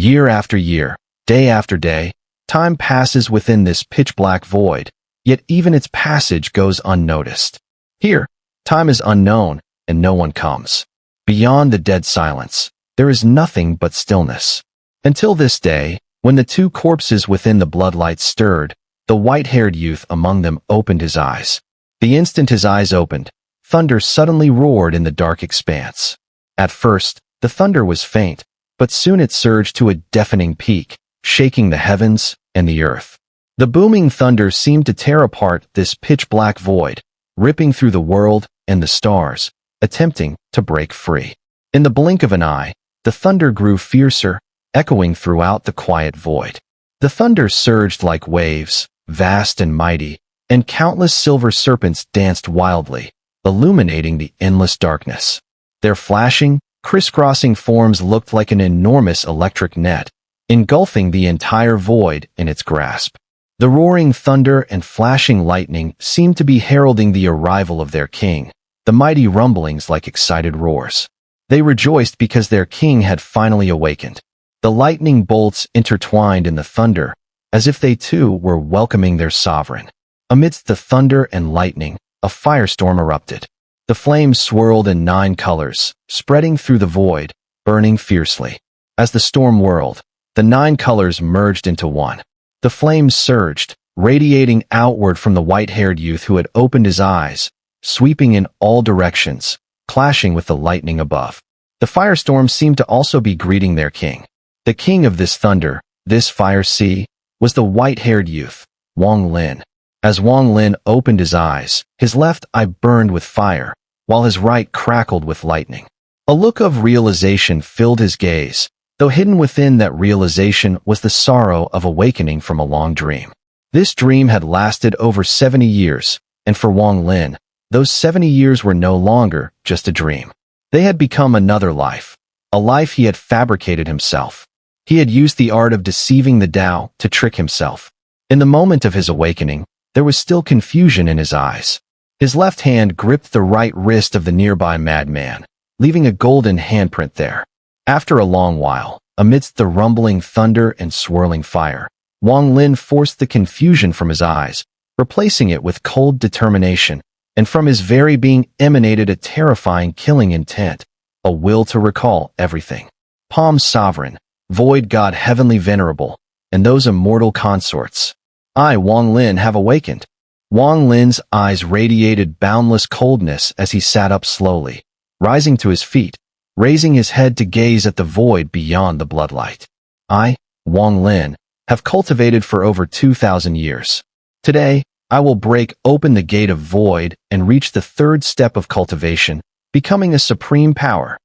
Year after year, day after day, time passes within this pitch-black void, yet even its passage goes unnoticed. Here, time is unknown, and no one comes. Beyond the dead silence, there is nothing but stillness. Until this day, when the two corpses within the bloodlight stirred, the white-haired youth among them opened his eyes. The instant his eyes opened, thunder suddenly roared in the dark expanse. At first, the thunder was faint, but soon it surged to a deafening peak, shaking the heavens and the earth. The booming thunder seemed to tear apart this pitch-black void, ripping through the world and the stars, attempting to break free. In the blink of an eye, the thunder grew fiercer, echoing throughout the quiet void. The thunder surged like waves, vast and mighty, and countless silver serpents danced wildly, illuminating the endless darkness. Their flashing, crisscrossing forms looked like an enormous electric net, engulfing the entire void in its grasp. The roaring thunder and flashing lightning seemed to be heralding the arrival of their king, the mighty rumblings like excited roars. They rejoiced because their king had finally awakened. The lightning bolts intertwined in the thunder, as if they too were welcoming their sovereign. Amidst the thunder and lightning, a firestorm erupted. The flames swirled in 9 colors, spreading through the void, burning fiercely. As the storm whirled, the 9 colors merged into one. The flames surged, radiating outward from the white-haired youth who had opened his eyes, sweeping in all directions, clashing with the lightning above. The firestorm seemed to also be greeting their king. The king of this thunder, this fire sea, was the white-haired youth, Wang Lin. As Wang Lin opened his eyes, his left eye burned with fire, while his right crackled with lightning. A look of realization filled his gaze, though hidden within that realization was the sorrow of awakening from a long dream. This dream had lasted over 70 years, and for Wang Lin, those 70 years were no longer just a dream. They had become another life, a life he had fabricated himself. He had used the art of deceiving the Tao to trick himself. In the moment of his awakening, there was still confusion in his eyes. His left hand gripped the right wrist of the nearby madman, leaving a golden handprint there. After a long while, amidst the rumbling thunder and swirling fire, Wang Lin forced the confusion from his eyes, replacing it with cold determination, and from his very being emanated a terrifying killing intent, a will to recall everything. Palm Sovereign, Void God Heavenly Venerable, and those immortal consorts. I, Wang Lin, have awakened. Wang Lin's eyes radiated boundless coldness as he sat up slowly, rising to his feet, raising his head to gaze at the void beyond the bloodlight. I, Wang Lin, have cultivated for over 2,000 years. Today, I will break open the gate of void and reach the 3rd step of cultivation, becoming a supreme power.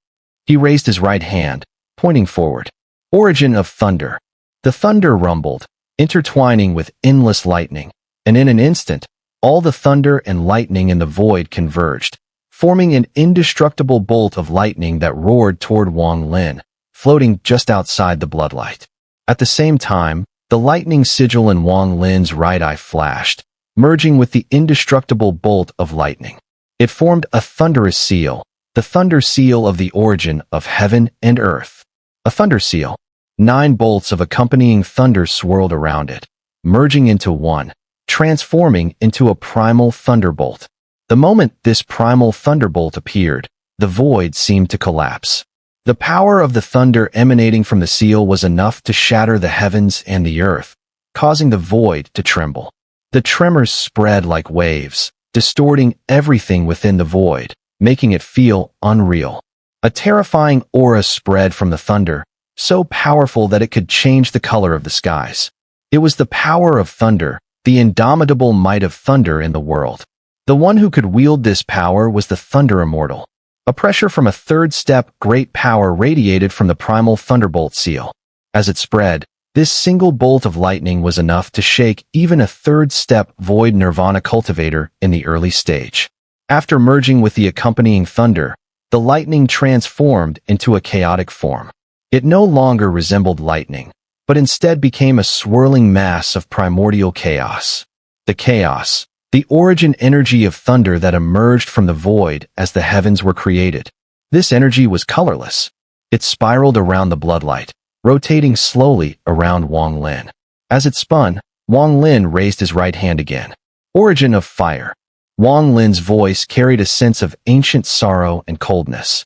He raised his right hand, pointing forward. Origin of thunder. The thunder rumbled, intertwining with endless lightning, and in an instant, all the thunder and lightning in the void converged, forming an indestructible bolt of lightning that roared toward Wang Lin, floating just outside the bloodlight. At the same time, the lightning sigil in Wang Lin's right eye flashed, merging with the indestructible bolt of lightning. It formed a thunderous seal, the thunder seal of the origin of heaven and earth. A thunder seal. 9 bolts of accompanying thunder swirled around it, merging into one, transforming into a primal thunderbolt. The moment this primal thunderbolt appeared, the void seemed to collapse. The power of the thunder emanating from the seal was enough to shatter the heavens and the earth, causing the void to tremble. The tremors spread like waves, distorting everything within the void, making it feel unreal. A terrifying aura spread from the thunder, so powerful that it could change the color of the skies. It was the power of thunder, the indomitable might of thunder in the world. The one who could wield this power was the Thunder Immortal. A pressure from a 3rd step great power radiated from the primal thunderbolt seal. As it spread, this single bolt of lightning was enough to shake even a 3rd step void nirvana cultivator in the early stage. After merging with the accompanying thunder, the lightning transformed into a chaotic form. It no longer resembled lightning, but instead became a swirling mass of primordial chaos. The chaos, the origin energy of thunder that emerged from the void as the heavens were created. This energy was colorless. It spiraled around the bloodlight, rotating slowly around Wang Lin. As it spun, Wang Lin raised his right hand again. Origin of fire. Wang Lin's voice carried a sense of ancient sorrow and coldness.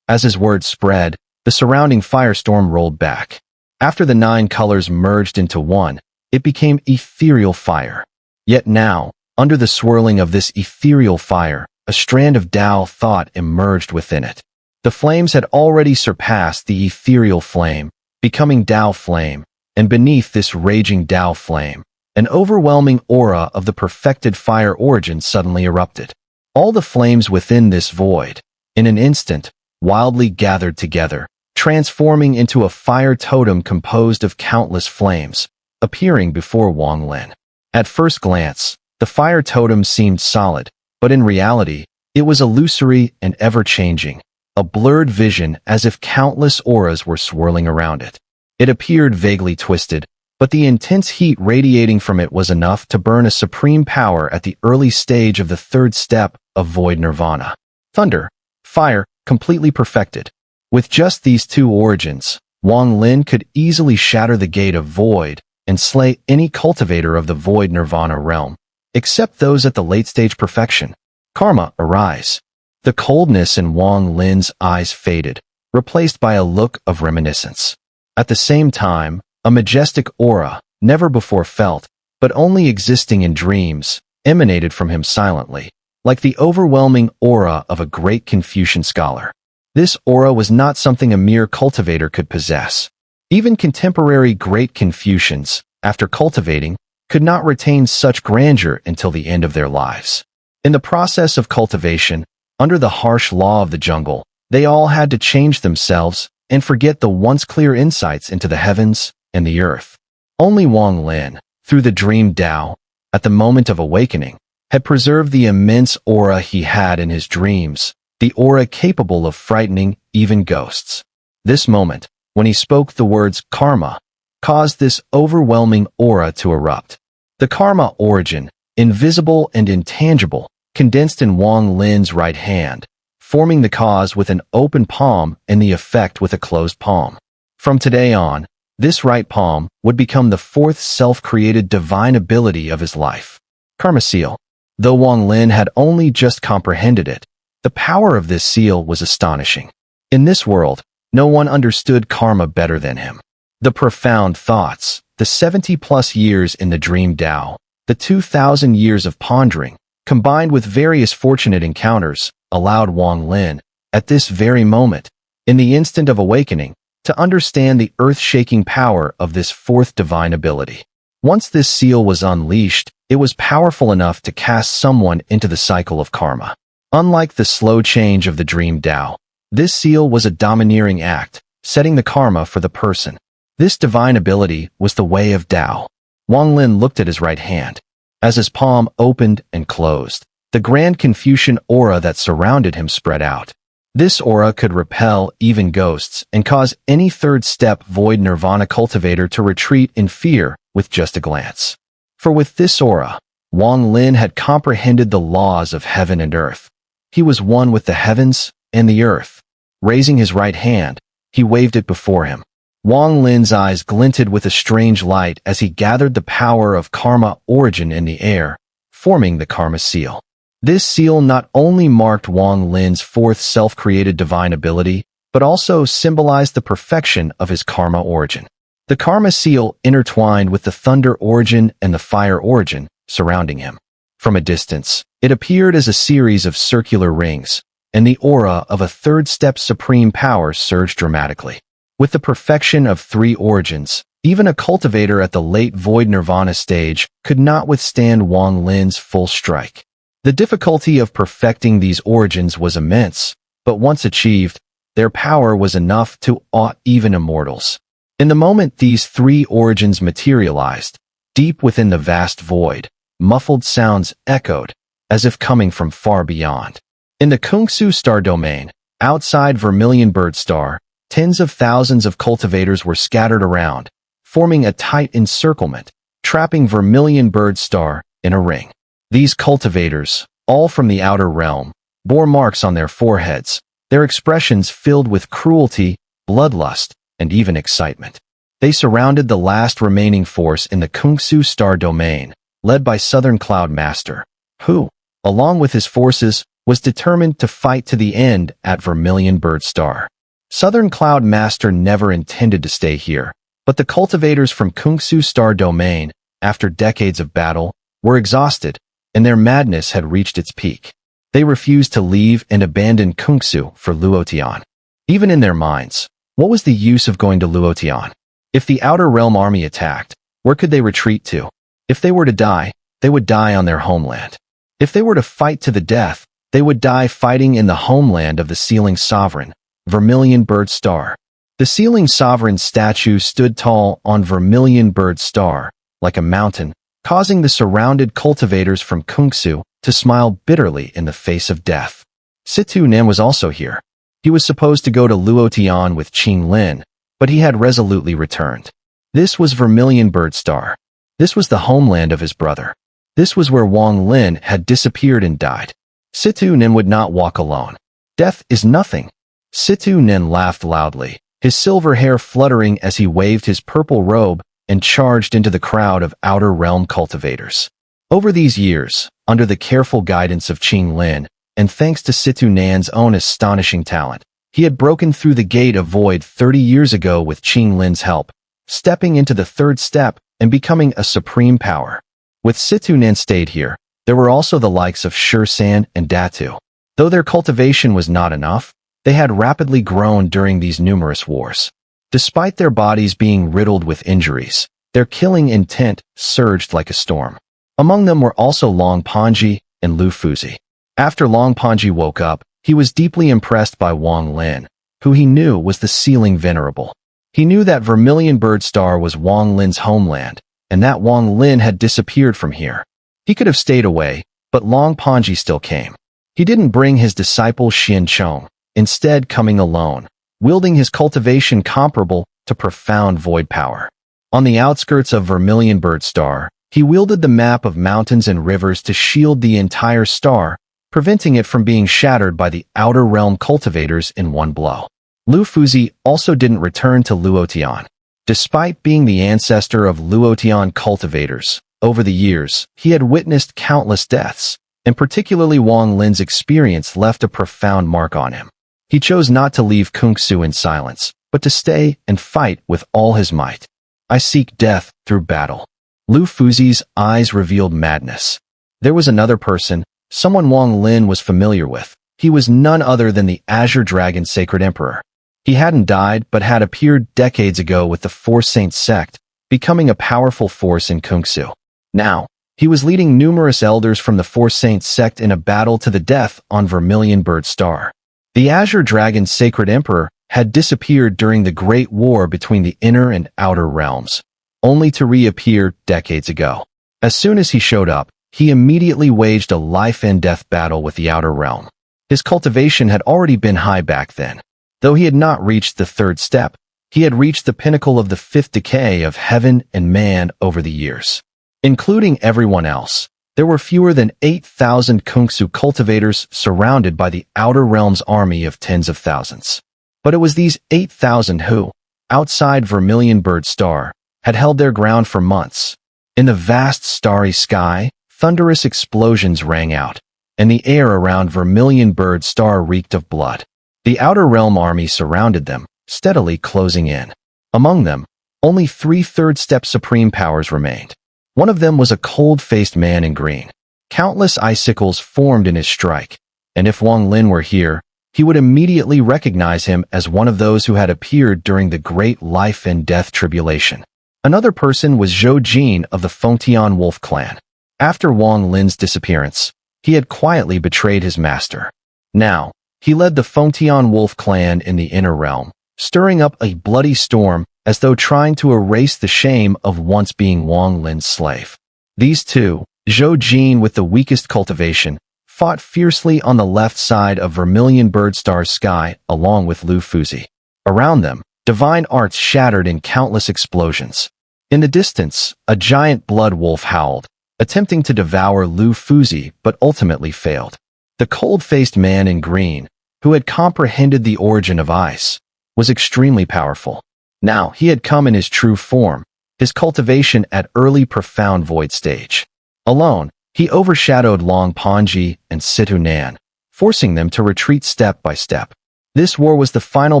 As his words spread, the surrounding firestorm rolled back. After the 9 colors merged into one, it became ethereal fire. Yet now, under the swirling of this ethereal fire, a strand of Tao thought emerged within it. The flames had already surpassed the ethereal flame, becoming Tao flame, and beneath this raging Tao flame, an overwhelming aura of the perfected fire origin suddenly erupted. All the flames within this void, in an instant, wildly gathered together, transforming into a fire totem composed of countless flames, appearing before Wang Lin. At first glance, the fire totem seemed solid, but in reality, it was illusory and ever-changing, a blurred vision as if countless auras were swirling around it. It appeared vaguely twisted, but the intense heat radiating from it was enough to burn a supreme power at the early stage of the 3rd step of void nirvana. Thunder, fire, completely perfected. With just these 2 origins, Wang Lin could easily shatter the gate of void and slay any cultivator of the void nirvana realm, except those at the late-stage perfection. Karma, arise. The coldness in Wang Lin's eyes faded, replaced by a look of reminiscence. At the same time, a majestic aura, never before felt, but only existing in dreams, emanated from him silently, like the overwhelming aura of a great Confucian scholar. This aura was not something a mere cultivator could possess. Even contemporary great Confucians, after cultivating, could not retain such grandeur until the end of their lives. In the process of cultivation, under the harsh law of the jungle, they all had to change themselves and forget the once clear insights into the heavens and the earth. Only Wang Lin, through the dream Tao, at the moment of awakening, had preserved the immense aura he had in his dreams, the aura capable of frightening even ghosts. This moment, when he spoke the words karma, caused this overwhelming aura to erupt. The karma origin, invisible and intangible, condensed in Wang Lin's right hand, forming the cause with an open palm and the effect with a closed palm. From today on, this right palm would become the 4th self-created divine ability of his life. Karma seal. Though Wang Lin had only just comprehended it, the power of this seal was astonishing. In this world, no one understood karma better than him. The profound thoughts, the 70-plus years in the dream Tao, the 2,000 years of pondering, combined with various fortunate encounters, allowed Wang Lin, at this very moment, in the instant of awakening, to understand the earth-shaking power of this 4th divine ability. Once this seal was unleashed, it was powerful enough to cast someone into the cycle of karma. Unlike the slow change of the dream Tao, this seal was a domineering act, setting the karma for the person. This divine ability was the way of Tao. Wang Lin looked at his right hand. As his palm opened and closed, the grand Confucian aura that surrounded him spread out. This aura could repel even ghosts and cause any 3rd step void nirvana cultivator to retreat in fear with just a glance. For with this aura, Wang Lin had comprehended the laws of heaven and earth. He was one with the heavens and the earth. Raising his right hand, he waved it before him. Wang Lin's eyes glinted with a strange light as he gathered the power of karma origin in the air, forming the karma seal. This seal not only marked Wang Lin's 4th self-created divine ability, but also symbolized the perfection of his karma origin. The karma seal intertwined with the thunder origin and the fire origin surrounding him. From a distance, it appeared as a series of circular rings, and the aura of a 3rd step supreme power surged dramatically. With the perfection of 3 origins, even a cultivator at the late void nirvana stage could not withstand Wang Lin's full strike. The difficulty of perfecting these origins was immense, but once achieved, their power was enough to awe even immortals. In the moment these 3 origins materialized, deep within the vast void, muffled sounds echoed, as if coming from far beyond. In the Kungsu star domain, outside Vermilion bird star, tens of thousands of cultivators were scattered around, forming a tight encirclement, trapping Vermilion bird star in a ring. These cultivators, all from the outer realm, bore marks on their foreheads, their expressions filled with cruelty, bloodlust, and even excitement. They surrounded the last remaining force in the Kungsu Star domain, led by Southern Cloud Master, who, along with his forces, was determined to fight to the end at Vermilion Bird Star. Southern Cloud Master never intended to stay here, but the cultivators from Kungsu Star domain, after decades of battle, were exhausted, and their madness had reached its peak. They refused to leave and abandon Kungsu for Luotian. Even in their minds, what was the use of going to Luotian? If the Outer Realm army attacked, where could they retreat to? If they were to die, they would die on their homeland. If they were to fight to the death, they would die fighting in the homeland of the Sealing Sovereign, Vermilion Bird Star. The Sealing Sovereign statue stood tall on Vermilion Bird Star, like a mountain, causing the surrounded cultivators from Kungsu to smile bitterly in the face of death. Situ Nim was also here. He was supposed to go to Luotian with Qing Lin, but he had resolutely returned. This was Vermilion Bird Star. This was the homeland of his brother. This was where Wang Lin had disappeared and died. Situ Nin would not walk alone. Death is nothing. Situ Nin laughed loudly, his silver hair fluttering as he waved his purple robe and charged into the crowd of Outer Realm cultivators. Over these years, under the careful guidance of Qing Lin, and thanks to Situ Nan's own astonishing talent, he had broken through the gate of void 30 years ago with Qing Lin's help, stepping into the third step and becoming a supreme power. With Situ Nan stayed here, there were also the likes of Shursan and Datu. Though their cultivation was not enough, they had rapidly grown during these numerous wars. Despite their bodies being riddled with injuries, their killing intent surged like a storm. Among them were also Long Panji and Lu Fuzi. After Long Panji woke up, he was deeply impressed by Wang Lin, who he knew was the Sealing Venerable. He knew that Vermilion Bird Star was Wang Lin's homeland, and that Wang Lin had disappeared from here. He could have stayed away, but Long Panji still came. He didn't bring his disciple Xian Chong, instead coming alone, wielding his cultivation comparable to profound void power. On the outskirts of Vermilion Bird Star, he wielded the map of mountains and rivers to shield the entire star, preventing it from being shattered by the Outer Realm cultivators in one blow. Lu Fuzi also didn't return to Luotian. Despite being the ancestor of Luotian cultivators, over the years, he had witnessed countless deaths, and particularly Wang Lin's experience left a profound mark on him. He chose not to leave Kungsu in silence, but to stay and fight with all his might. I seek death through battle. Lu Fuzi's eyes revealed madness. There was another person, someone Wang Lin was familiar with. He was none other than the Azure Dragon Sacred Emperor. He hadn't died but had appeared decades ago with the Four Saints sect, becoming a powerful force in Kungsu. Now, he was leading numerous elders from the Four Saints sect in a battle to the death on Vermilion Bird Star. The Azure Dragon Sacred Emperor had disappeared during the Great War between the Inner and Outer Realms, only to reappear decades ago. As soon as he showed up, he immediately waged a life-and-death battle with the Outer Realm. His cultivation had already been high back then. Though he had not reached the third step, he had reached the pinnacle of the fifth decay of heaven and man over the years. Including everyone else, there were fewer than 8,000 Kungsu cultivators surrounded by the Outer Realm's army of tens of thousands. But it was these 8,000 who, outside Vermilion Bird Star, had held their ground for months. In the vast starry sky, thunderous explosions rang out, and the air around Vermilion Bird Star reeked of blood. The Outer Realm army surrounded them, steadily closing in. Among them, only 3 third-step supreme powers remained. One of them was a cold-faced man in green. Countless icicles formed in his strike, and if Wang Lin were here, he would immediately recognize him as one of those who had appeared during the great life and death tribulation. Another person was Zhou Jin of the Fengtian Wolf clan. After Wang Lin's disappearance, he had quietly betrayed his master. Now, he led the Fengtian Wolf clan in the Inner Realm, stirring up a bloody storm as though trying to erase the shame of once being Wang Lin's slave. These two, Zhou Jin with the weakest cultivation, fought fiercely on the left side of Vermilion Bird Star's sky along with Lu Fuzi. Around them, divine arts shattered in countless explosions. In the distance, a giant blood wolf howled, attempting to devour Lu Fuzi but ultimately failed. The cold-faced man in green, who had comprehended the origin of ice, was extremely powerful. Now he had come in his true form, his cultivation at early profound void stage. Alone, he overshadowed Long Panji and Xun'er, forcing them to retreat step by step. This war was the final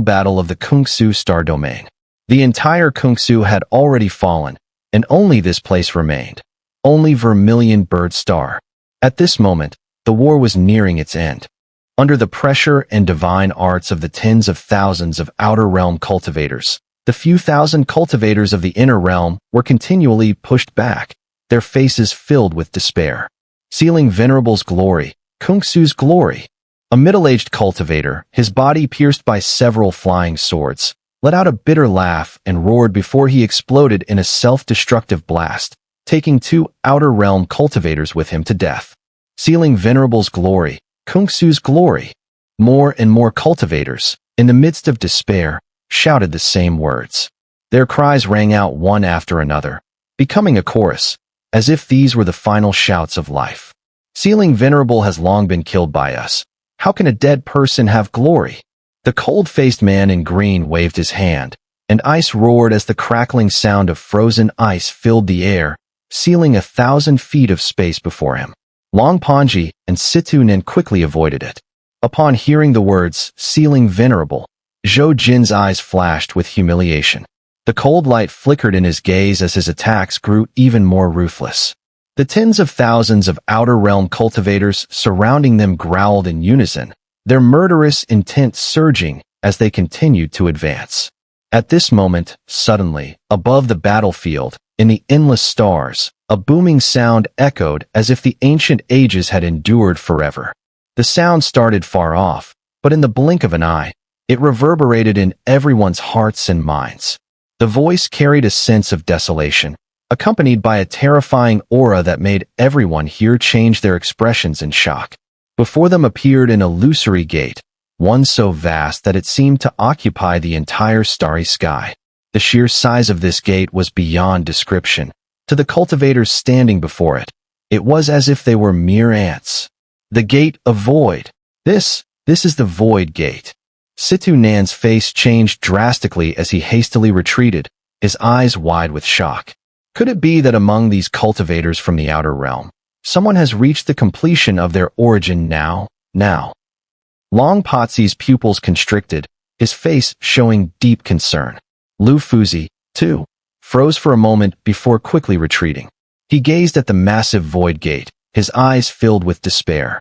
battle of the Kungsu Star Domain. The entire Kungsu had already fallen, and only this place remained. Only Vermilion Bird Star. At this moment, the war was nearing its end. Under the pressure and divine arts of the tens of thousands of outer realm cultivators, the few thousand cultivators of the inner realm were continually pushed back, their faces filled with despair. Sealing Venerable's glory, Kungsu's glory. A middle-aged cultivator, his body pierced by several flying swords, let out a bitter laugh and roared before he exploded in a self-destructive blast, taking 2 outer realm cultivators with him to death. Sealing Venerable's glory, Kungsu's glory. More and more cultivators, in the midst of despair, shouted the same words. Their cries rang out one after another, becoming a chorus, as if these were the final shouts of life. Sealing Venerable has long been killed by us. How can a dead person have glory? The cold-faced man in green waved his hand, and ice roared as the crackling sound of frozen ice filled the air, sealing 1,000 feet of space before him. Long Panji and Xun'er quickly avoided it. Upon hearing the words, sealing Venerable, Zhou Jin's eyes flashed with humiliation. The cold light flickered in his gaze as his attacks grew even more ruthless. The tens of thousands of outer realm cultivators surrounding them growled in unison, their murderous intent surging as they continued to advance. At this moment, suddenly, above the battlefield, in the endless stars, a booming sound echoed as if the ancient ages had endured forever. The sound started far off, but in the blink of an eye, it reverberated in everyone's hearts and minds. The voice carried a sense of desolation, accompanied by a terrifying aura that made everyone here change their expressions in shock. Before them appeared an illusory gate, one so vast that it seemed to occupy the entire starry sky. The sheer size of this gate was beyond description. To the cultivators standing before it, it was as if they were mere ants. The gate of void. This is the void gate. Xun'er's face changed drastically as he hastily retreated, his eyes wide with shock. Could it be that among these cultivators from the outer realm, someone has reached the completion of their origin now? Long Patzi's pupils constricted, his face showing deep concern. Lu Fuzi, too, froze for a moment before quickly retreating. He gazed at the massive void gate, his eyes filled with despair.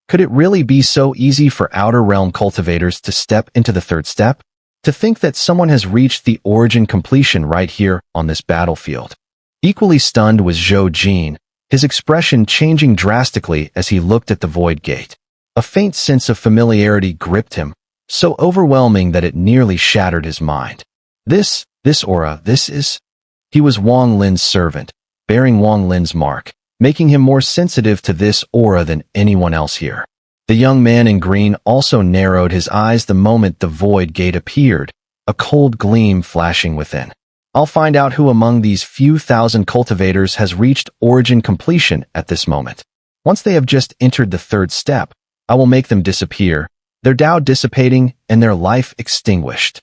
Could it really be so easy for outer realm cultivators to step into the third step? To think that someone has reached the origin completion right here on this battlefield. Equally stunned was Zhou Jin, his expression changing drastically as he looked at the void gate. A faint sense of familiarity gripped him, so overwhelming that it nearly shattered his mind. This aura, this is... He was Wang Lin's servant, bearing Wang Lin's mark, making him more sensitive to this aura than anyone else here. The young man in green also narrowed his eyes the moment the void gate appeared, a cold gleam flashing within. I'll find out who among these few thousand cultivators has reached origin completion at this moment. Once they have just entered the third step, I will make them disappear, their Tao dissipating and their life extinguished.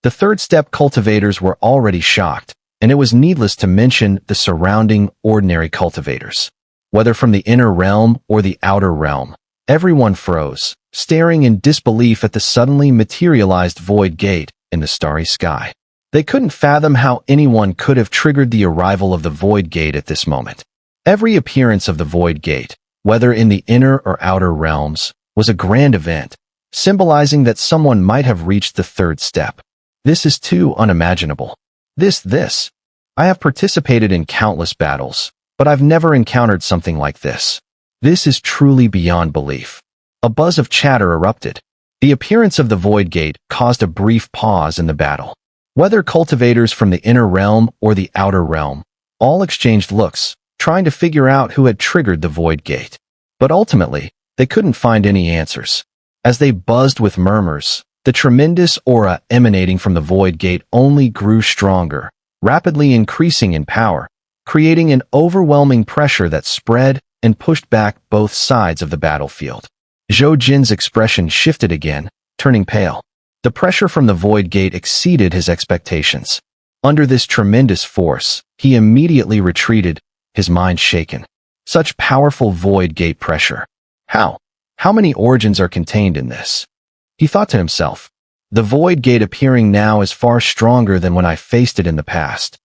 The third step cultivators were already shocked, and it was needless to mention the surrounding ordinary cultivators. Whether from the inner realm or the outer realm, everyone froze, staring in disbelief at the suddenly materialized void gate in the starry sky. They couldn't fathom how anyone could have triggered the arrival of the void gate at this moment. Every appearance of the void gate, whether in the inner or outer realms, was a grand event, symbolizing that someone might have reached the third step. This is too unimaginable. This. I have participated in countless battles, but I've never encountered something like this. This is truly beyond belief. A buzz of chatter erupted. The appearance of the void gate caused a brief pause in the battle. Whether cultivators from the inner realm or the outer realm, all exchanged looks, trying to figure out who had triggered the void gate. But ultimately, they couldn't find any answers. As they buzzed with murmurs, the tremendous aura emanating from the void gate only grew stronger, rapidly increasing in power, creating an overwhelming pressure that spread and pushed back both sides of the battlefield. Zhou Jin's expression shifted again, turning pale. The pressure from the void gate exceeded his expectations. Under this tremendous force, he immediately retreated, his mind shaken. Such powerful void gate pressure. How many origins are contained in this? He thought to himself. The void gate appearing now is far stronger than when I faced it in the past.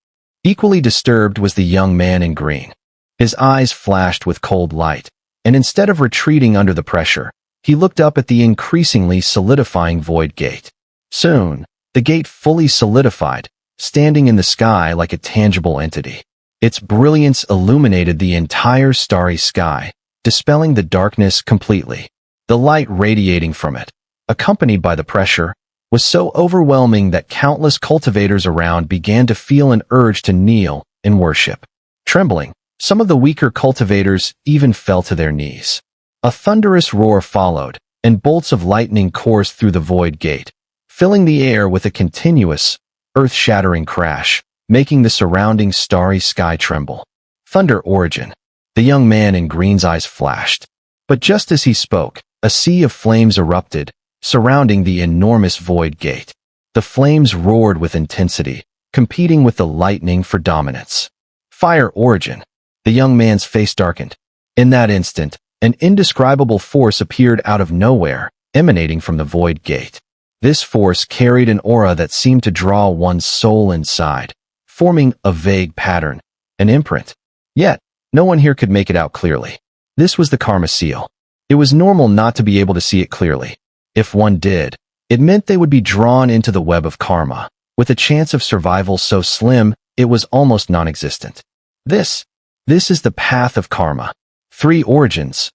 Equally disturbed was the young man in green. His eyes flashed with cold light, and instead of retreating under the pressure, he looked up at the increasingly solidifying void gate. Soon, the gate fully solidified, standing in the sky like a tangible entity. Its brilliance illuminated the entire starry sky, dispelling the darkness completely. The light radiating from it, accompanied by the pressure, was so overwhelming that countless cultivators around began to feel an urge to kneel in worship. Trembling, some of the weaker cultivators even fell to their knees. A thunderous roar followed, and bolts of lightning coursed through the void gate, filling the air with a continuous, earth-shattering crash, making the surrounding starry sky tremble. Thunder origin. The young man in green's eyes flashed. But just as he spoke, a sea of flames erupted, surrounding the enormous void gate. The flames roared with intensity, competing with the lightning for dominance. Fire origin. The young man's face darkened. In that instant, an indescribable force appeared out of nowhere, emanating from the void gate. This force carried an aura that seemed to draw one's soul inside, forming a vague pattern, an imprint. Yet, no one here could make it out clearly. This was the karma seal. It was normal not to be able to see it clearly. If one did, it meant they would be drawn into the web of karma, with a chance of survival so slim it was almost non-existent. This is the path of karma. 3 origins.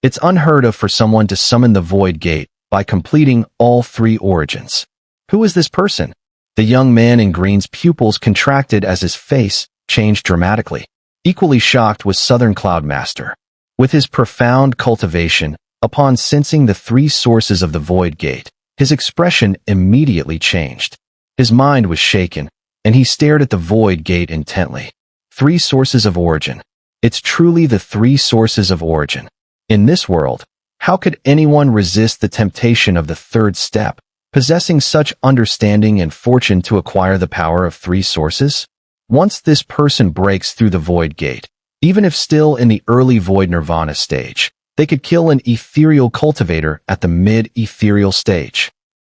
It's unheard of for someone to summon the void gate by completing all 3 origins. Who is this person? The young man in green's pupils contracted as his face changed dramatically. Equally shocked was Southern Cloudmaster. With his profound cultivation, upon sensing the 3 sources of the void gate, his expression immediately changed. His mind was shaken, and he stared at the void gate intently. 3 sources of origin. It's truly the 3 sources of origin. In this world, how could anyone resist the temptation of the 3rd step, possessing such understanding and fortune to acquire the power of 3 sources? Once this person breaks through the void gate, even if still in the early void nirvana stage, they could kill an ethereal cultivator at the mid-ethereal stage.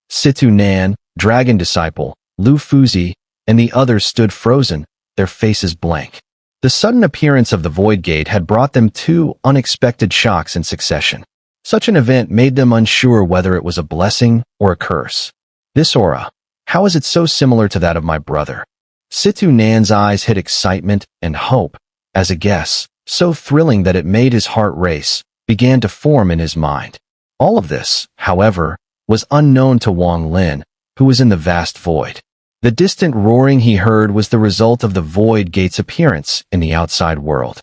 Situ Nan, Dragon Disciple, Lu Fuzi, and the others stood frozen, their faces blank. The sudden appearance of the void gate had brought them 2 unexpected shocks in succession. Such an event made them unsure whether it was a blessing or a curse. This aura, how is it so similar to that of my brother? Situ Nan's eyes hid excitement and hope, as a guess, so thrilling that it made his heart race, began to form in his mind. All of this, however, was unknown to Wang Lin, who was in the vast void. The distant roaring he heard was the result of the void gate's appearance in the outside world.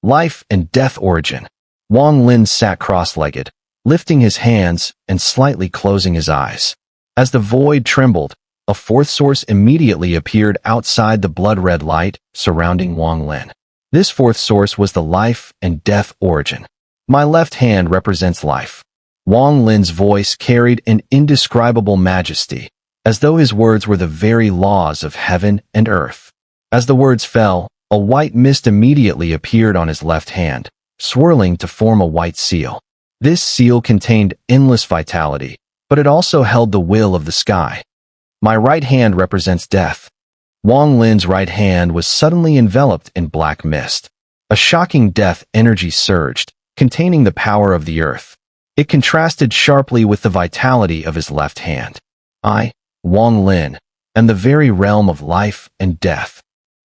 Life and death origin. Wang Lin sat cross-legged, lifting his hands and slightly closing his eyes. As the void trembled, a 4th source immediately appeared outside the blood-red light surrounding Wang Lin. This 4th source was the life and death origin. My left hand represents life. Wang Lin's voice carried an indescribable majesty, as though his words were the very laws of heaven and earth. As the words fell, a white mist immediately appeared on his left hand, swirling to form a white seal. This seal contained endless vitality, but it also held the will of the sky. My right hand represents death. Wang Lin's right hand was suddenly enveloped in black mist. A shocking death energy surged, containing the power of the earth. It contrasted sharply with the vitality of his left hand. I, Wang Lin, am the very realm of life and death.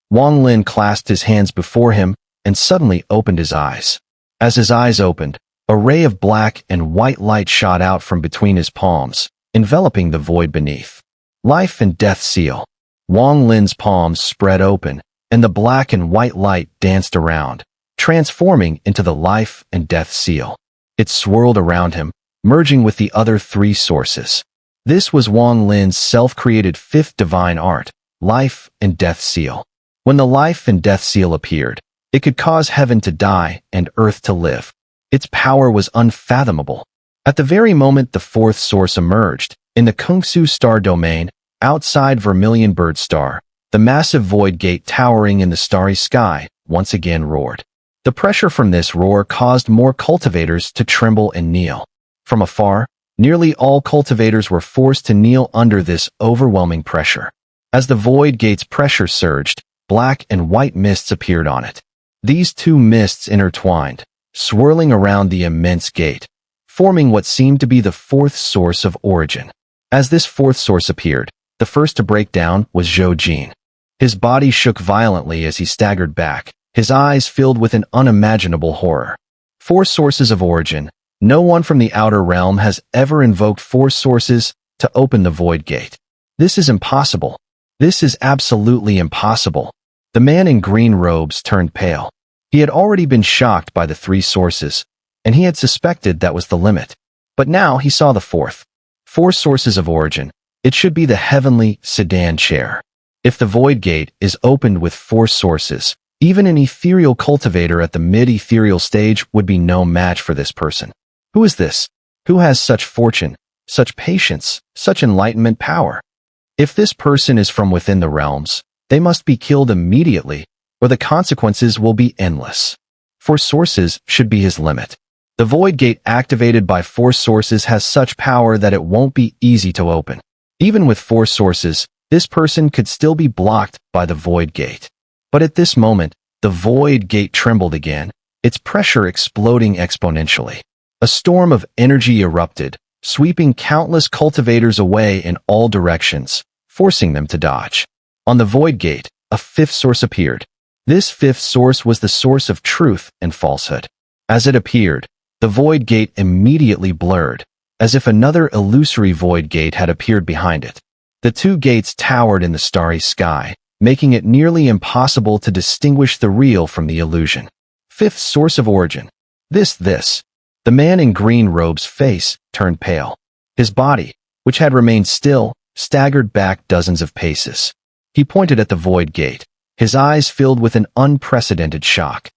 Wang Lin clasped his hands before him and suddenly opened his eyes. As his eyes opened, a ray of black and white light shot out from between his palms, enveloping the void beneath. Life and death seal. Wang Lin's palms spread open, and the black and white light danced around, transforming into the life and death seal. It swirled around him, merging with the other 3 sources. This was Wang Lin's self-created 5th divine art, life and death seal. When the life and death seal appeared, it could cause heaven to die and earth to live. Its power was unfathomable. At the very moment the fourth source emerged, in the Kungsu star domain, outside Vermilion Bird Star, the massive void gate towering in the starry sky once again roared. The pressure from this roar caused more cultivators to tremble and kneel. From afar, nearly all cultivators were forced to kneel under this overwhelming pressure. As the void gate's pressure surged, black and white mists appeared on it. These two mists intertwined, swirling around the immense gate, forming what seemed to be the fourth source of origin. As this fourth source appeared, the first to break down was Zhou Jin. His body shook violently as he staggered back, his eyes filled with an unimaginable horror. Four sources of origin. No one from the outer realm has ever invoked four sources to open the void gate. This is impossible. This is absolutely impossible. The man in green robes turned pale. He had already been shocked by the three sources, and he had suspected that was the limit. But now he saw the fourth. Four sources of origin. It should be the heavenly sedan chair. If the void gate is opened with four sources, even an ethereal cultivator at the mid-ethereal stage would be no match for this person. Who is this? Who has such fortune, such patience, such enlightenment power? If this person is from within the realms, they must be killed immediately, or the consequences will be endless. Four sources should be his limit. The void gate activated by four sources has such power that it won't be easy to open. Even with four sources, this person could still be blocked by the void gate. But at this moment, the void gate trembled again, its pressure exploding exponentially. A storm of energy erupted, sweeping countless cultivators away in all directions, forcing them to dodge. On the void gate, a fifth source appeared. This fifth source was the source of truth and falsehood. As it appeared, the void gate immediately blurred, as if another illusory void gate had appeared behind it. The two gates towered in the starry sky, making it nearly impossible to distinguish the real from the illusion. Fifth source of origin. This. The man in green robe's face turned pale. His body, which had remained still, staggered back dozens of paces. He pointed at the void gate, his eyes filled with an unprecedented shock.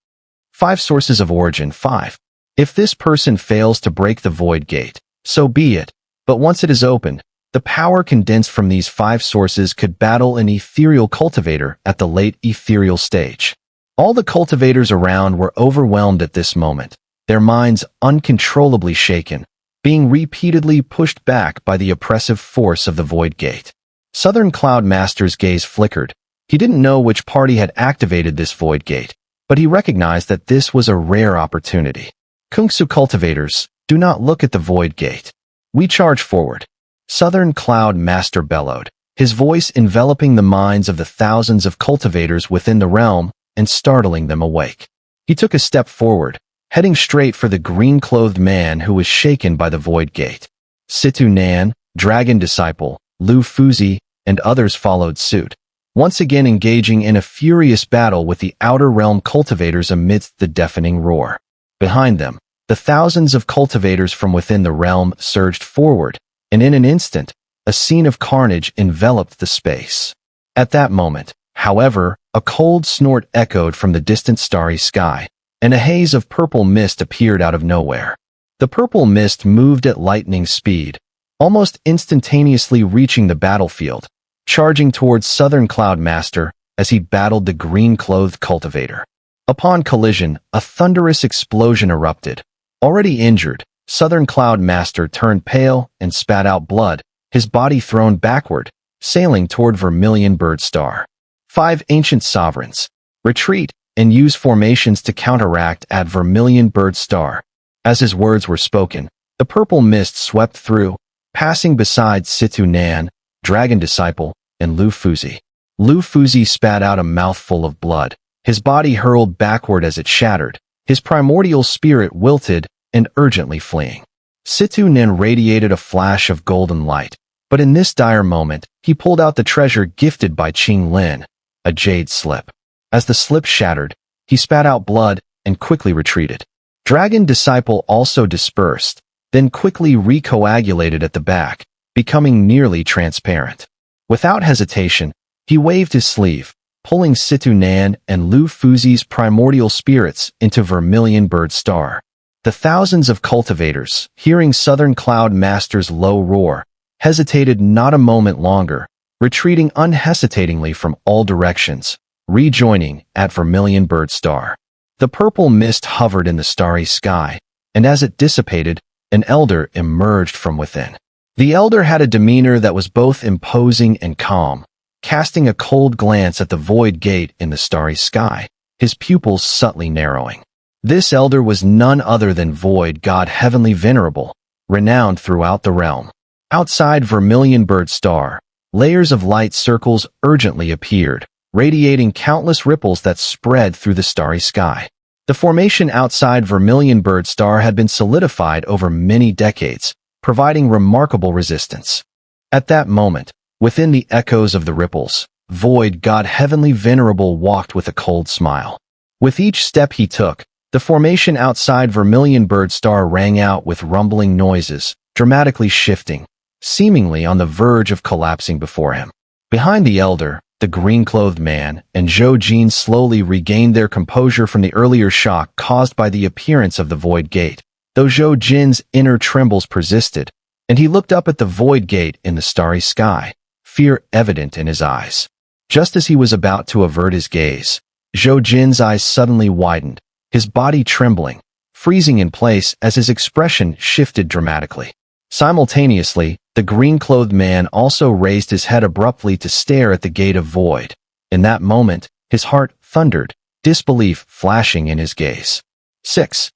Five sources of origin. 5. If this person fails to break the void gate, so be it, but once it is opened, the power condensed from these five sources could battle an ethereal cultivator at the late ethereal stage. All the cultivators around were overwhelmed at this moment, their minds uncontrollably shaken, being repeatedly pushed back by the oppressive force of the void gate. Southern Cloud Master's gaze flickered. He didn't know which party had activated this void gate, but he recognized that this was a rare opportunity. Kungsu cultivators, do not look at the void gate. We charge forward. Southern Cloud Master bellowed, his voice enveloping the minds of the thousands of cultivators within the realm and startling them awake. He took a step forward, heading straight for the green-clothed man who was shaken by the void gate. Situ Nan, Dragon Disciple, Lu Fuzi, and others followed suit, once again engaging in a furious battle with the outer realm cultivators amidst the deafening roar. Behind them, the thousands of cultivators from within the realm surged forward, and in an instant, a scene of carnage enveloped the space. At that moment, however, a cold snort echoed from the distant starry sky, and a haze of purple mist appeared out of nowhere. The purple mist moved at lightning speed, almost instantaneously reaching the battlefield, charging towards Southern Cloud Master as he battled the green-clothed cultivator. Upon collision, a thunderous explosion erupted. Already injured, Southern Cloud Master turned pale and spat out blood, his body thrown backward, sailing toward Vermilion Bird Star. 5 ancient sovereigns. Retreat and use formations to counteract at Vermilion Bird Star. As his words were spoken, the purple mist swept through, passing beside Situ Nan, Dragon Disciple, and Lu Fuzi. Lu Fuzi spat out a mouthful of blood. His body hurled backward as it shattered, his primordial spirit wilted and urgently fleeing. Situ Nan radiated a flash of golden light, but in this dire moment, he pulled out the treasure gifted by Qing Lin, a jade slip. As the slip shattered, he spat out blood and quickly retreated. Dragon Disciple also dispersed, then quickly recoagulated at the back, becoming nearly transparent. Without hesitation, he waved his sleeve, pulling Situ Nan and Lu Fuzi's primordial spirits into Vermilion Bird Star. The thousands of cultivators, hearing Southern Cloud Master's low roar, hesitated not a moment longer, retreating unhesitatingly from all directions, rejoining at Vermilion Bird Star. The purple mist hovered in the starry sky, and as it dissipated, an elder emerged from within. The elder had a demeanor that was both imposing and calm, casting a cold glance at the void gate in the starry sky, his pupils subtly narrowing. This elder was none other than Void God Heavenly Venerable, renowned throughout the realm. Outside Vermilion Bird Star, layers of light circles urgently appeared, radiating countless ripples that spread through the starry sky. The formation outside Vermilion Bird Star had been solidified over many decades, providing remarkable resistance. At that moment, within the echoes of the ripples, Void God Heavenly Venerable walked with a cold smile. With each step he took, the formation outside Vermilion Bird Star rang out with rumbling noises, dramatically shifting, seemingly on the verge of collapsing before him. Behind the elder, the green-clothed man and Zhou Jin slowly regained their composure from the earlier shock caused by the appearance of the void gate, though Zhou Jin's inner trembles persisted, and he looked up at the void gate in the starry sky, fear evident in his eyes. Just as he was about to avert his gaze, Zhou Jin's eyes suddenly widened, his body trembling, freezing in place as his expression shifted dramatically. Simultaneously, the green-clothed man also raised his head abruptly to stare at the gate of void. In that moment, his heart thundered, disbelief flashing in his gaze. 6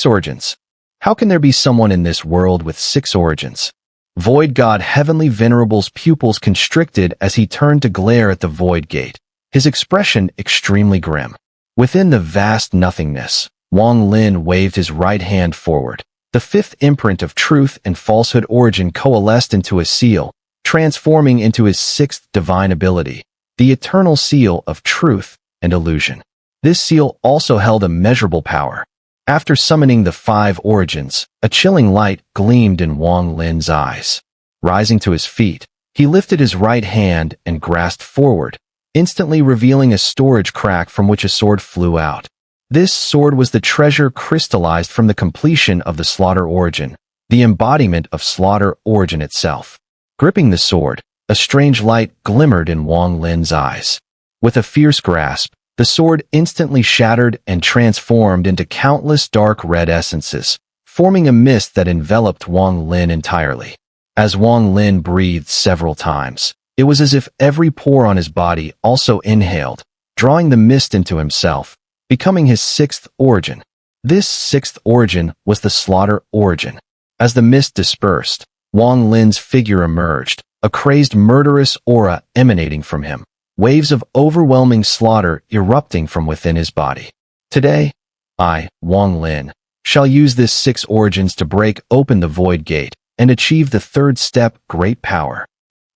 origins. How can there be someone in this world with 6 origins? Void God Heavenly Venerable's pupils constricted as he turned to glare at the void gate, his expression extremely grim. Within the vast nothingness, Wang Lin waved his right hand forward. The 5th imprint of truth and falsehood origin coalesced into a seal, transforming into his 6th divine ability, the eternal seal of truth and illusion. This seal also held immeasurable power. After summoning the 5 origins, a chilling light gleamed in Wang Lin's eyes. Rising to his feet, he lifted his right hand and grasped forward, instantly revealing a storage crack from which a sword flew out. This sword was the treasure crystallized from the completion of the Slaughter origin, the embodiment of Slaughter origin itself. Gripping the sword, a strange light glimmered in Wang Lin's eyes. With a fierce grasp, the sword instantly shattered and transformed into countless dark red essences, forming a mist that enveloped Wang Lin entirely. As Wang Lin breathed several times, it was as if every pore on his body also inhaled, drawing the mist into himself, becoming his 6th origin. This 6th origin was the Slaughter origin. As the mist dispersed, Wang Lin's figure emerged, a crazed murderous aura emanating from him, waves of overwhelming slaughter erupting from within his body. Today, I, Wang Lin, shall use this 6 origins to break open the void gate and achieve the 3rd step, great power.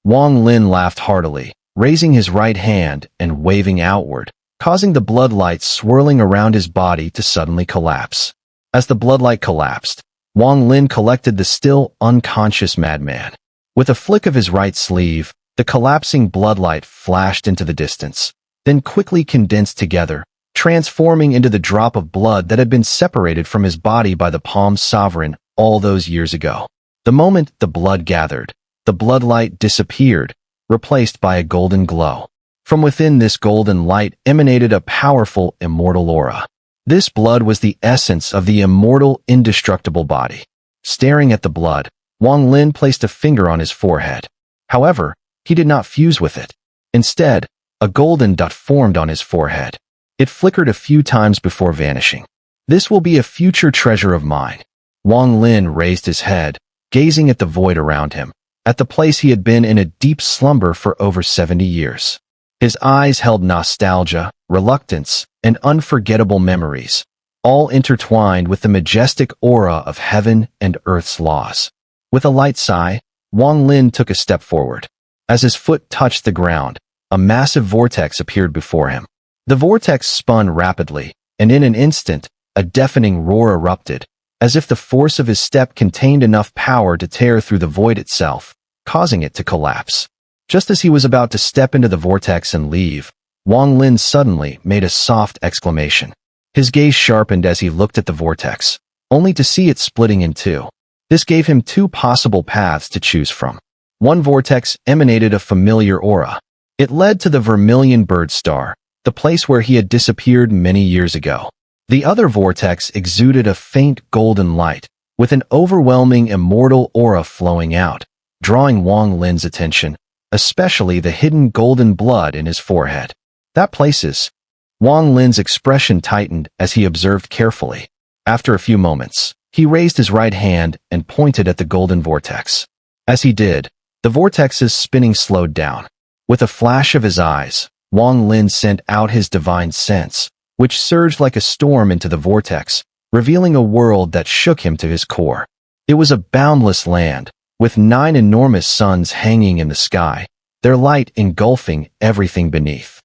Wang Lin laughed heartily, raising his right hand and waving outward, causing the bloodlight swirling around his body to suddenly collapse. As the bloodlight collapsed, Wang Lin collected the still unconscious madman. With a flick of his right sleeve, the collapsing bloodlight flashed into the distance, then quickly condensed together, transforming into the drop of blood that had been separated from his body by the Palm Sovereign all those years ago. The moment the blood gathered, the bloodlight disappeared, replaced by a golden glow. From within this golden light emanated a powerful immortal aura. This blood was the essence of the immortal, indestructible body. Staring at the blood, Wang Lin placed a finger on his forehead. However, he did not fuse with it. Instead, a golden dot formed on his forehead. It flickered a few times before vanishing. This will be a future treasure of mine. Wang Lin raised his head, gazing at the void around him, at the place he had been in a deep slumber for over 70 years. His eyes held nostalgia, reluctance, and unforgettable memories, all intertwined with the majestic aura of heaven and earth's laws. With a light sigh, Wang Lin took a step forward. As his foot touched the ground, a massive vortex appeared before him. The vortex spun rapidly, and in an instant, a deafening roar erupted, as if the force of his step contained enough power to tear through the void itself, causing it to collapse. Just as he was about to step into the vortex and leave, Wang Lin suddenly made a soft exclamation. His gaze sharpened as he looked at the vortex, only to see it splitting in two. This gave him two possible paths to choose from. One vortex emanated a familiar aura. It led to the Vermilion bird star, the place where he had disappeared many years ago. The other vortex exuded a faint golden light, with an overwhelming immortal aura flowing out, drawing Wang Lin's attention, especially the hidden golden blood in his forehead. That places. Wang Lin's expression tightened as he observed carefully. After a few moments, he raised his right hand and pointed at the golden vortex. As he did, the vortex's spinning slowed down. With a flash of his eyes, Wang Lin sent out his divine sense, which surged like a storm into the vortex, revealing a world that shook him to his core. It was a boundless land, with 9 enormous suns hanging in the sky, their light engulfing everything beneath.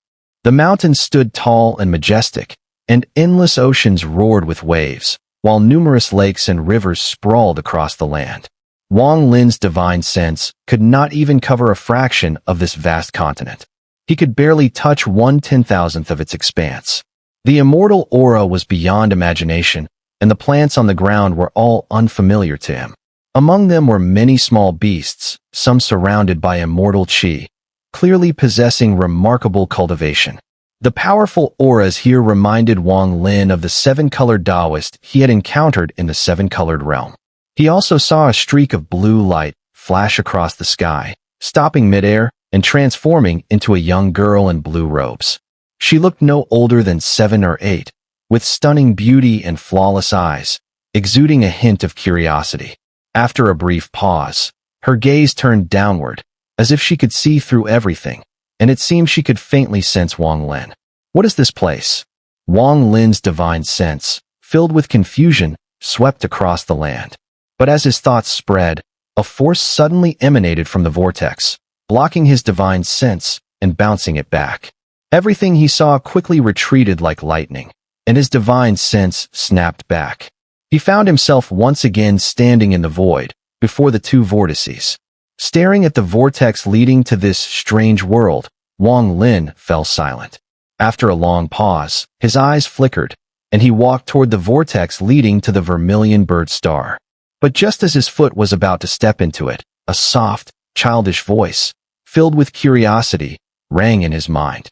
The mountains stood tall and majestic, and endless oceans roared with waves, while numerous lakes and rivers sprawled across the land. Wang Lin's divine sense could not even cover a fraction of this vast continent. He could barely touch 1/10,000th of its expanse. The immortal aura was beyond imagination, and the plants on the ground were all unfamiliar to him. Among them were many small beasts, some surrounded by immortal qi, clearly possessing remarkable cultivation. The powerful auras here reminded Wang Lin of the 7-colored Taoist he had encountered in the 7-colored realm. He also saw a streak of blue light flash across the sky, stopping midair and transforming into a young girl in blue robes. She looked no older than 7 or 8, with stunning beauty and flawless eyes, exuding a hint of curiosity. After a brief pause, her gaze turned downward, as if she could see through everything, and it seemed she could faintly sense Wang Lin. What is this place? Wang Lin's divine sense, filled with confusion, swept across the land. But as his thoughts spread, a force suddenly emanated from the vortex, blocking his divine sense and bouncing it back. Everything he saw quickly retreated like lightning, and his divine sense snapped back. He found himself once again standing in the void, before the two vortices. Staring at the vortex leading to this strange world, Wang Lin fell silent. After a long pause, his eyes flickered, and he walked toward the vortex leading to the Vermilion bird star. But just as his foot was about to step into it, a soft, childish voice, filled with curiosity, rang in his mind.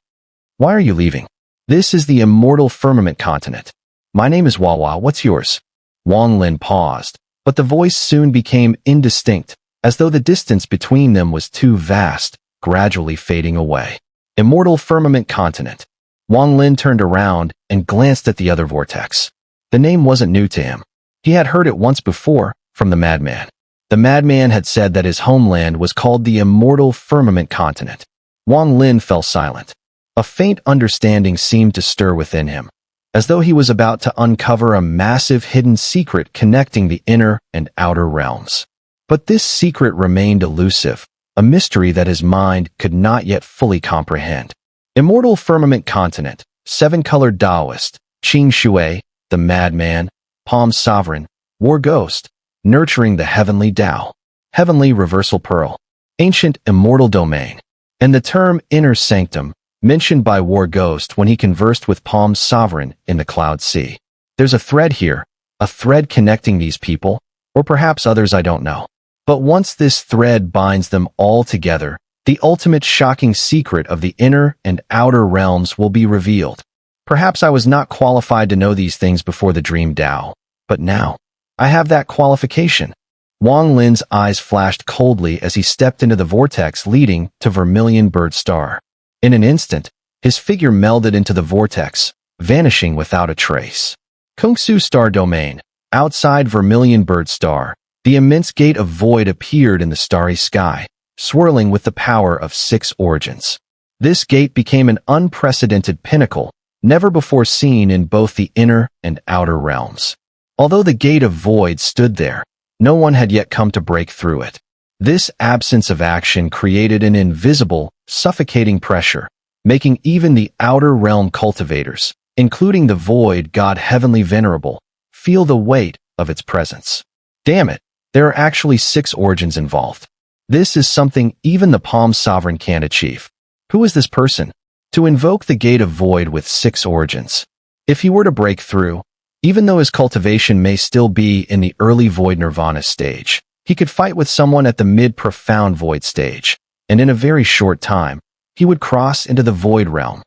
Why are you leaving? This is the immortal firmament continent. My name is Wawa, what's yours? Wang Lin paused, but the voice soon became indistinct, as though the distance between them was too vast, gradually fading away. Immortal firmament continent. Wang Lin turned around and glanced at the other vortex. The name wasn't new to him. He had heard it once before, from the madman. The madman had said that his homeland was called the immortal firmament continent. Wang Lin fell silent. A faint understanding seemed to stir within him, as though he was about to uncover a massive hidden secret connecting the inner and outer realms. But this secret remained elusive, a mystery that his mind could not yet fully comprehend. Immortal firmament continent, 7-colored Taoist, Qing Shui, the madman, Palm Sovereign, War Ghost, nurturing the heavenly Tao, heavenly reversal pearl, ancient immortal domain, and the term inner sanctum, mentioned by War Ghost when he conversed with Palm Sovereign in the Cloud Sea. There's a thread here, a thread connecting these people, or perhaps others I don't know. But once this thread binds them all together, the ultimate shocking secret of the inner and outer realms will be revealed. Perhaps I was not qualified to know these things before the dream Tao, but now, I have that qualification. Wang Lin's eyes flashed coldly as he stepped into the vortex leading to Vermilion bird star. In an instant, his figure melded into the vortex, vanishing without a trace. Kungsu star domain. Outside Vermilion bird star, the immense gate of void appeared in the starry sky, swirling with the power of 6 origins. This gate became an unprecedented pinnacle, never before seen in both the inner and outer realms. Although the gate of void stood there, no one had yet come to break through it. This absence of action created an invisible, suffocating pressure, making even the outer realm cultivators, including the void god Heavenly Venerable, feel the weight of its presence. Damn it, there are actually 6 origins involved. This is something even the Palm Sovereign can't achieve. Who is this person? To invoke the gate of void with 6 origins. If he were to break through, Even though his cultivation may still be in the early void nirvana stage, he could fight with someone at the mid-profound void stage, and in a very short time, he would cross into the void realm.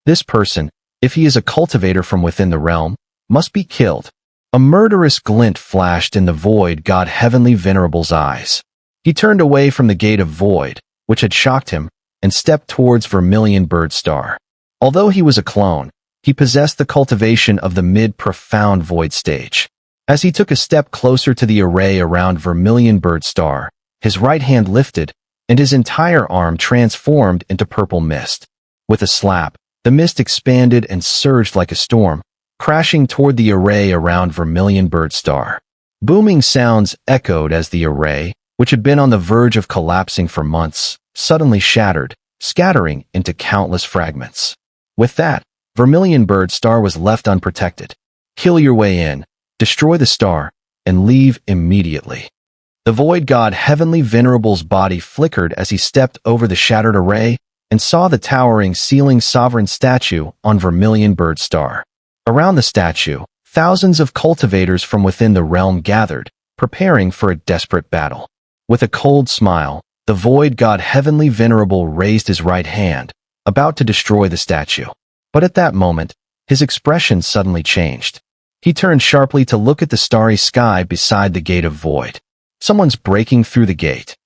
This person, if he is a cultivator from within the realm, must be killed. A murderous glint flashed in the void god Heavenly Venerable's eyes. He turned away from the gate of void, which had shocked him, and stepped towards Vermilion Birdstar. Although he was a clone, he possessed the cultivation of the mid-profound void stage. As he took a step closer to the array around Vermilion Birdstar, his right hand lifted, and his entire arm transformed into purple mist. With a slap, the mist expanded and surged like a storm, crashing toward the array around Vermilion Birdstar. Booming sounds echoed as the array, which had been on the verge of collapsing for months, suddenly shattered, scattering into countless fragments. With that, Vermilion Birdstar was left unprotected. Kill your way in, destroy the star, and leave immediately. The void god Heavenly Venerable's body flickered as he stepped over the shattered array and saw the towering ceiling sovereign statue on Vermilion Birdstar. Around the statue, thousands of cultivators from within the realm gathered, preparing for a desperate battle. With a cold smile, the void god Heavenly Venerable raised his right hand, about to destroy the statue. But at that moment, his expression suddenly changed. He turned sharply to look at the starry sky beside the gate of void. Someone's breaking through the gate.